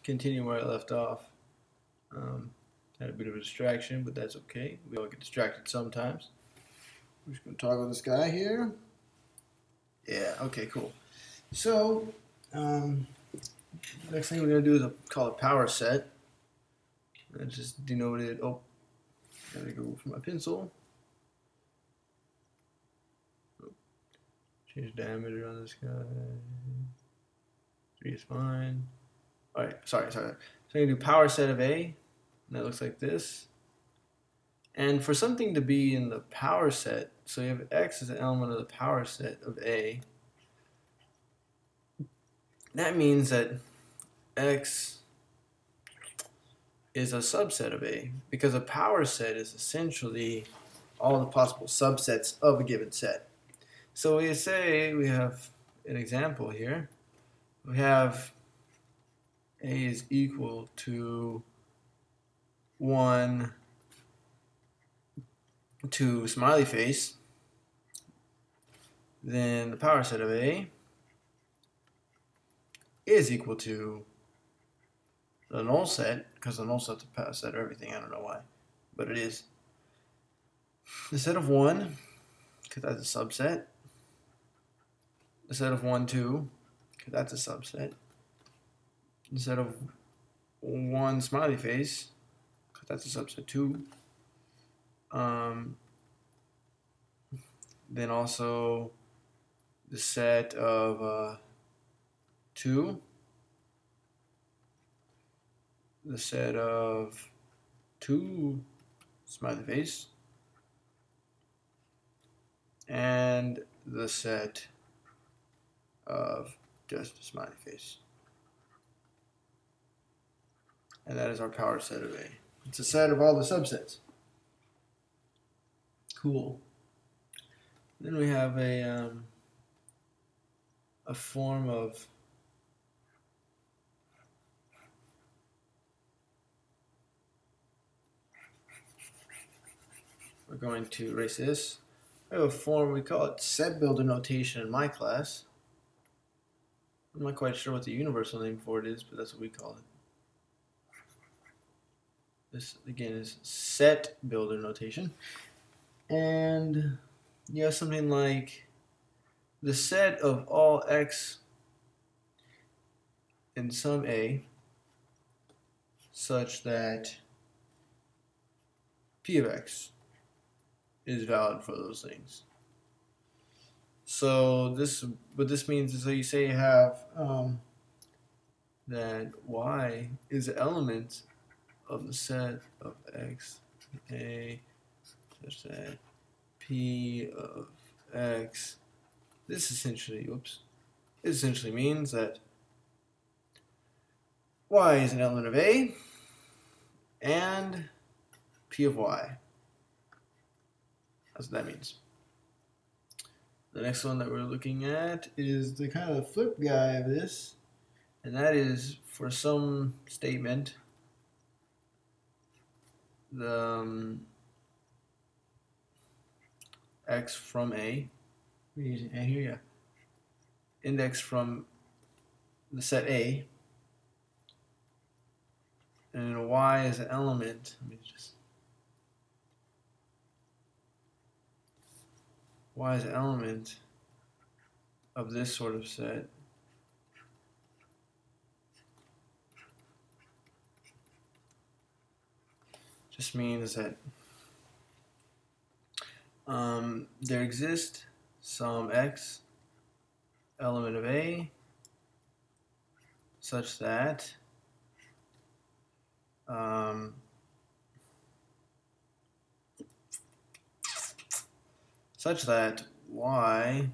continue where I left off. Had a bit of a distraction, but that's okay. We all get distracted sometimes. I'm just going to toggle this guy here. Yeah, okay, cool. So, next thing we're going to do is call a power set. I just denoted, gotta go for my pencil. Change diameter on this guy. 3 is fine. Alright, sorry. So I'm going to do power set of A. And that looks like this. And for something to be in the power set, so you have X as an element of the power set of A, that means that X is a subset of A, because a power set is essentially all the possible subsets of a given set. So we say we have an example here. We have A is equal to 1 to smiley face. Then the power set of A is equal to the null set, because the null set's a power set of everything. I don't know why, but it is. The set of 1, because that's a subset. The set of 1, 2, because that's a subset. The set of 1 smiley face, because that's a subset too. Then also the set of 2, the set of 2 smiley face, and the set of just a smiley face. And that is our power set of A. It's a set of all the subsets. Cool. Then we have a form of we're going to erase this. We have a form, we call it set builder notation in my class. I'm not quite sure what the universal name for it is, but that's what we call it. This again is set builder notation. And you have something like the set of all x in some A such that P of x is valid for those things. So what this means is that you say you have that y is an element of the set of x A such that P of x. This essentially means that y is an element of A and P of y. That's what that means. The next one that we're looking at is the kind of flip guy of this, and that is for some statement the x from A, we're using A here, yeah, index from the set A, and y is an element. Y is an element of this sort of set. Just means that there exists some x element of A such that y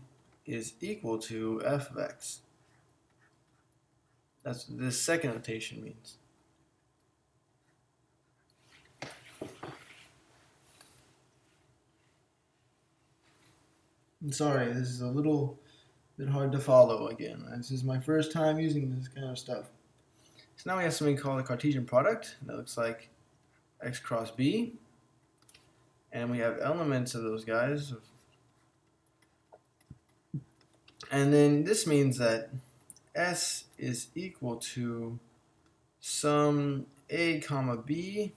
is equal to f of x. That's what this second notation means. I'm sorry, this is a little bit hard to follow again. This is my first time using this kind of stuff. So now we have something called a Cartesian product. That looks like x cross b. And we have elements of those guys. And then this means that S is equal to some A comma B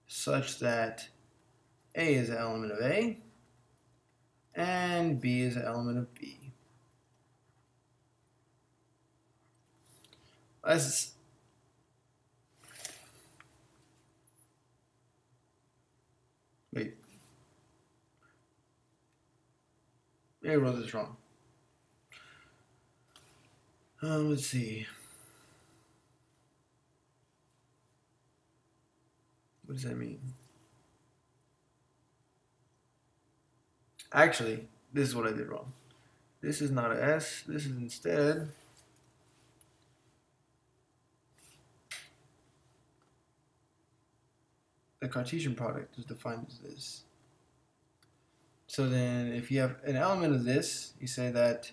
such that A is an element of A and B is an element of B. Let's wait. Maybe I wrote this wrong. Let's see. What does that mean? Actually, this is what I did wrong. This is not an S. This is instead the Cartesian product is defined as this. So then if you have an element of this, you say that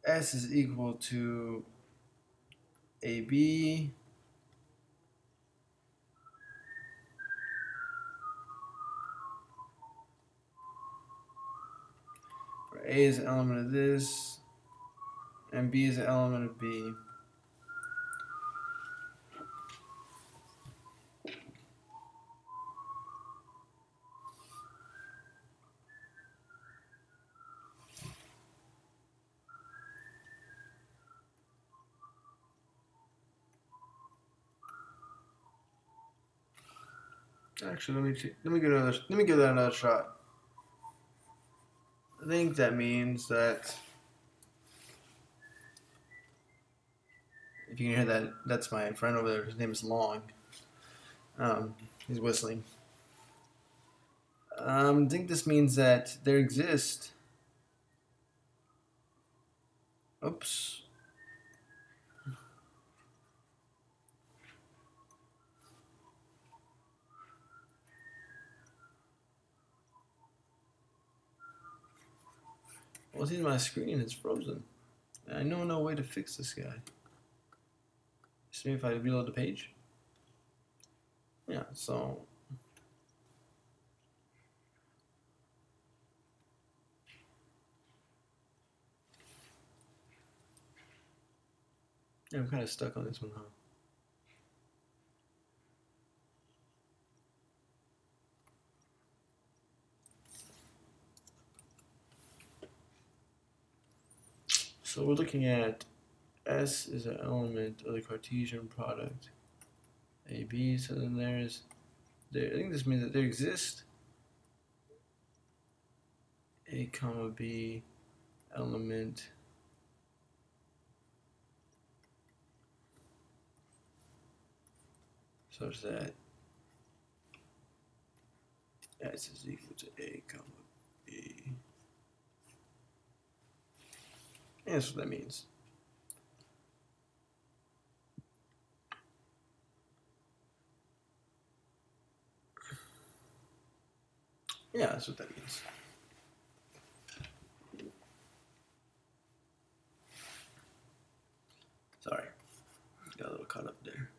S is equal to AB where A is an element of this and B is an element of B. Actually, let me give that another shot. I think that means that if you can hear that, that's my friend over there. His name is Long. He's whistling. I think this means that there exist. Oops. Well, see, my screen is frozen. I know no way to fix this guy. Just maybe if I reload the page. Yeah, so. Yeah, I'm kind of stuck on this one, huh? So we're looking at S is an element of the Cartesian product AB. So then I think this means that there exists A comma B element such that S is equal to A comma B. And that's what that means. Yeah, that's what that means. Sorry, got a little caught up there.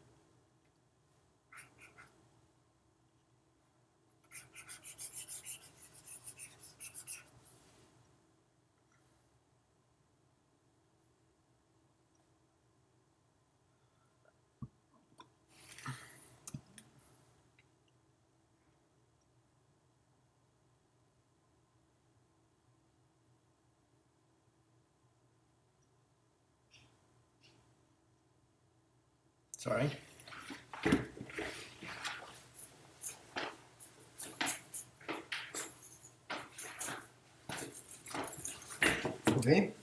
Sorry. Okay.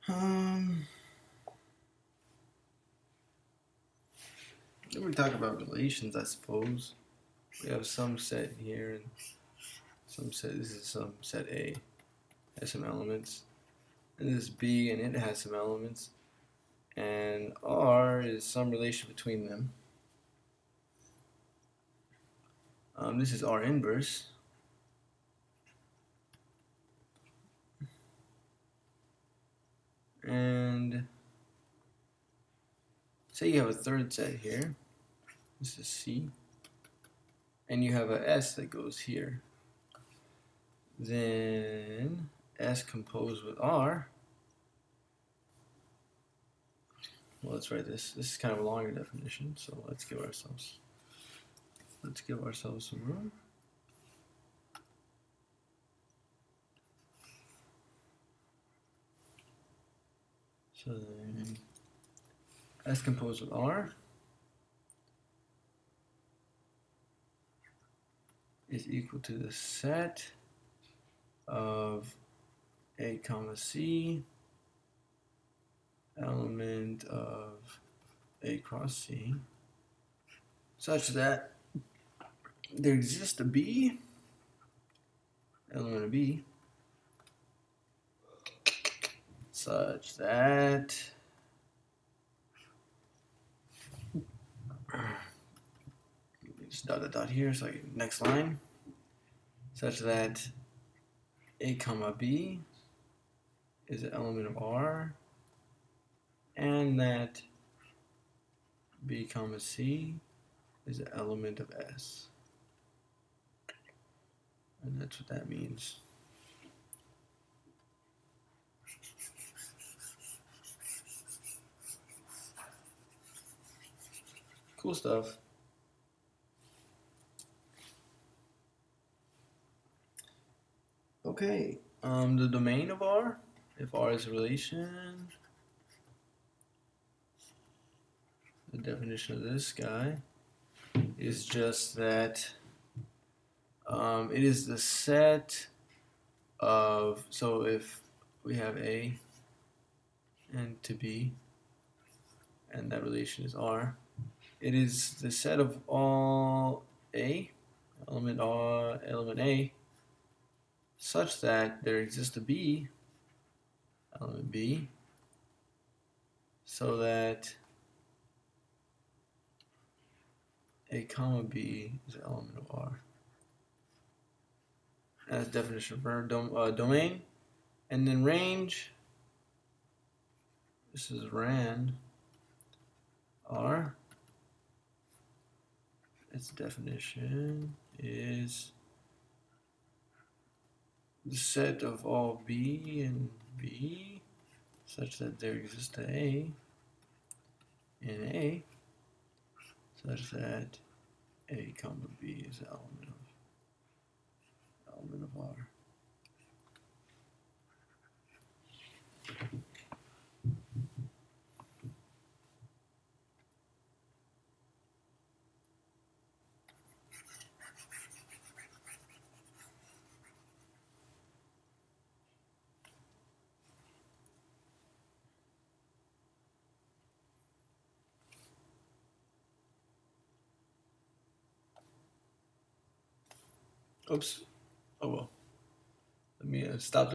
Then we talk about relations, I suppose. We have some set here and some set. This is some set A has some elements, and this is B and it has some elements, and R is some relation between them. This is R inverse. And say you have a third set here. This is C. And you have a S that goes here. Then S composed with R. Well, let's write this. This is kind of a longer definition, so let's give ourselves some room. So then S composed with R is equal to the set of A comma C element of A cross C such that there exists a B element of B such that just dot here, so next line, such that A comma B is an element of R, and that B comma C is an element of S. And that's what that means. Cool stuff. Okay, the domain of R, if R is a relation, the definition of this guy is just that it is the set of, so if we have A and to B, and that relation is R, it is the set of all A, element A, such that there exists a B, element B, so that A comma B is an element of R. That's the definition of domain. And then range, this is ran R. Its definition is the set of all B and B such that there exists a and A such that A comma B is an element of R. Oops. Oh well. Let me stop.